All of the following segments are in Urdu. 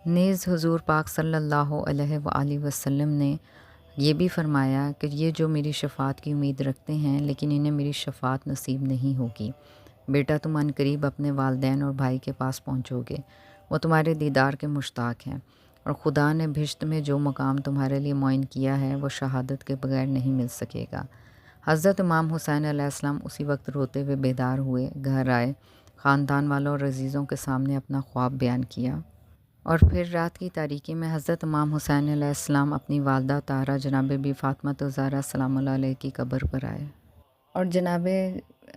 نیز حضور پاک صلی اللہ علیہ وآلہ وسلم نے یہ بھی فرمایا کہ یہ جو میری شفاعت کی امید رکھتے ہیں لیکن انہیں میری شفاعت نصیب نہیں ہوگی، بیٹا تم عنقریب اپنے والدین اور بھائی کے پاس پہنچو گے، وہ تمہارے دیدار کے مشتاق ہیں، اور خدا نے بہشت میں جو مقام تمہارے لیے معین کیا ہے وہ شہادت کے بغیر نہیں مل سکے گا۔ حضرت امام حسین علیہ السلام اسی وقت روتے ہوئے بیدار ہوئے، گھر آئے، خاندان والوں اور عزیزوں کے سامنے اپنا خواب بیان کیا، اور پھر رات کی تاریکی میں حضرت امام حسین علیہ السلام اپنی والدہ طاہرہ جناب بی فاطمہ الزہرا سلام اللہ علیہ کی قبر پر آئے، اور جناب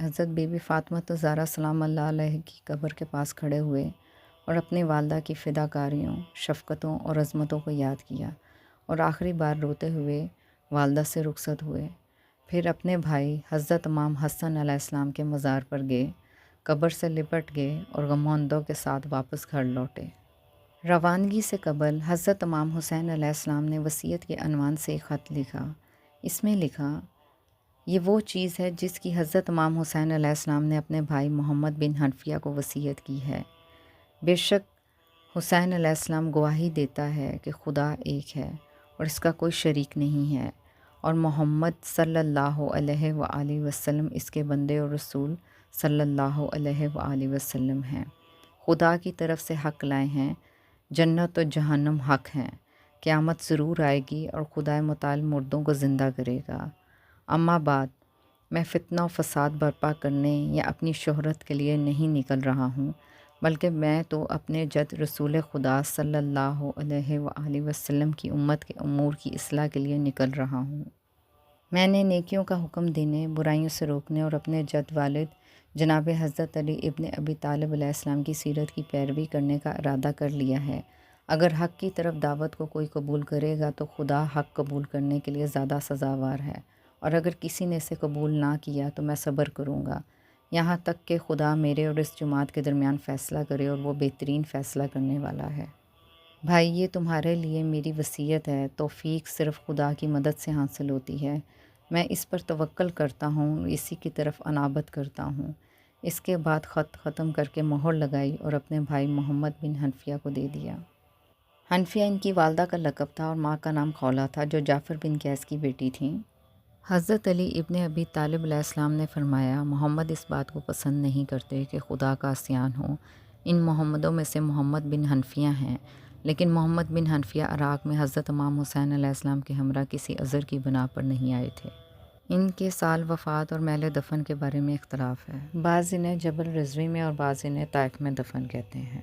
حضرت بی بی فاطمہ الزہرا سلام اللہ علیہ کی قبر کے پاس کھڑے ہوئے اور اپنی والدہ کی فداکاریوں، شفقتوں اور عظمتوں کو یاد کیا، اور آخری بار روتے ہوئے والدہ سے رخصت ہوئے۔ پھر اپنے بھائی حضرت امام حسن علیہ السلام کے مزار پر گئے، قبر سے لپٹ گئے اور غم و اندوہ کے ساتھ واپس گھر لوٹے۔ روانگی سے قبل حضرت امام حسین علیہ السلام نے وصیت کے عنوان سے ایک خط لکھا۔ اس میں لکھا، یہ وہ چیز ہے جس کی حضرت امام حسین علیہ السلام نے اپنے بھائی محمد بن حنفیہ کو وصیت کی ہے۔ بے شک حسین علیہ السلام گواہی دیتا ہے کہ خدا ایک ہے اور اس کا کوئی شریک نہیں ہے، اور محمد صلی اللہ علیہ وآلہ وسلم اس کے بندے اور رسول صلی اللہ علیہ وآلہ وسلم ہیں۔ خدا کی طرف سے حق لائے ہیں، جنت و جہنم حق ہیں، قیامت ضرور آئے گی اور خدائے متعال مردوں کو زندہ کرے گا۔ اما بعد، میں فتنہ و فساد برپا کرنے یا اپنی شہرت کے لیے نہیں نکل رہا ہوں، بلکہ میں تو اپنے جد رسول خدا صلی اللہ علیہ وآلہ وسلم کی امت کے امور کی اصلاح کے لیے نکل رہا ہوں۔ میں نے نیکیوں کا حکم دینے، برائیوں سے روکنے اور اپنے جد والد جناب حضرت علی ابن ابی طالب علیہ السلام کی سیرت کی پیروی کرنے کا ارادہ کر لیا ہے۔ اگر حق کی طرف دعوت کو کوئی قبول کرے گا تو خدا حق قبول کرنے کے لیے زیادہ سزاوار ہے، اور اگر کسی نے اسے قبول نہ کیا تو میں صبر کروں گا، یہاں تک کہ خدا میرے اور اس جماعت کے درمیان فیصلہ کرے، اور وہ بہترین فیصلہ کرنے والا ہے۔ بھائی، یہ تمہارے لیے میری وصیت ہے۔ توفیق صرف خدا کی مدد سے حاصل ہوتی ہے، میں اس پر توکل کرتا ہوں، اسی کی طرف انابت کرتا ہوں۔ اس کے بعد خط ختم کر کے مہر لگائی اور اپنے بھائی محمد بن حنفیہ کو دے دیا۔ حنفیہ ان کی والدہ کا لقب تھا اور ماں کا نام خولہ تھا، جو جعفر بن قیس کی بیٹی تھیں۔ حضرت علی ابن ابی طالب علیہ السلام نے فرمایا، محمد اس بات کو پسند نہیں کرتے کہ خدا کا عصیان ہو۔ ان محمدوں میں سے محمد بن حنفیہ ہیں، لیکن محمد بن حنفیہ عراق میں حضرت امام حسین علیہ السلام کے ہمراہ کسی عذر کی بنا پر نہیں آئے تھے۔ ان کے سال وفات اور محل دفن کے بارے میں اختلاف ہے، بعض انہیں جبل رضوی میں اور بعض انہیں طائف میں دفن کہتے ہیں۔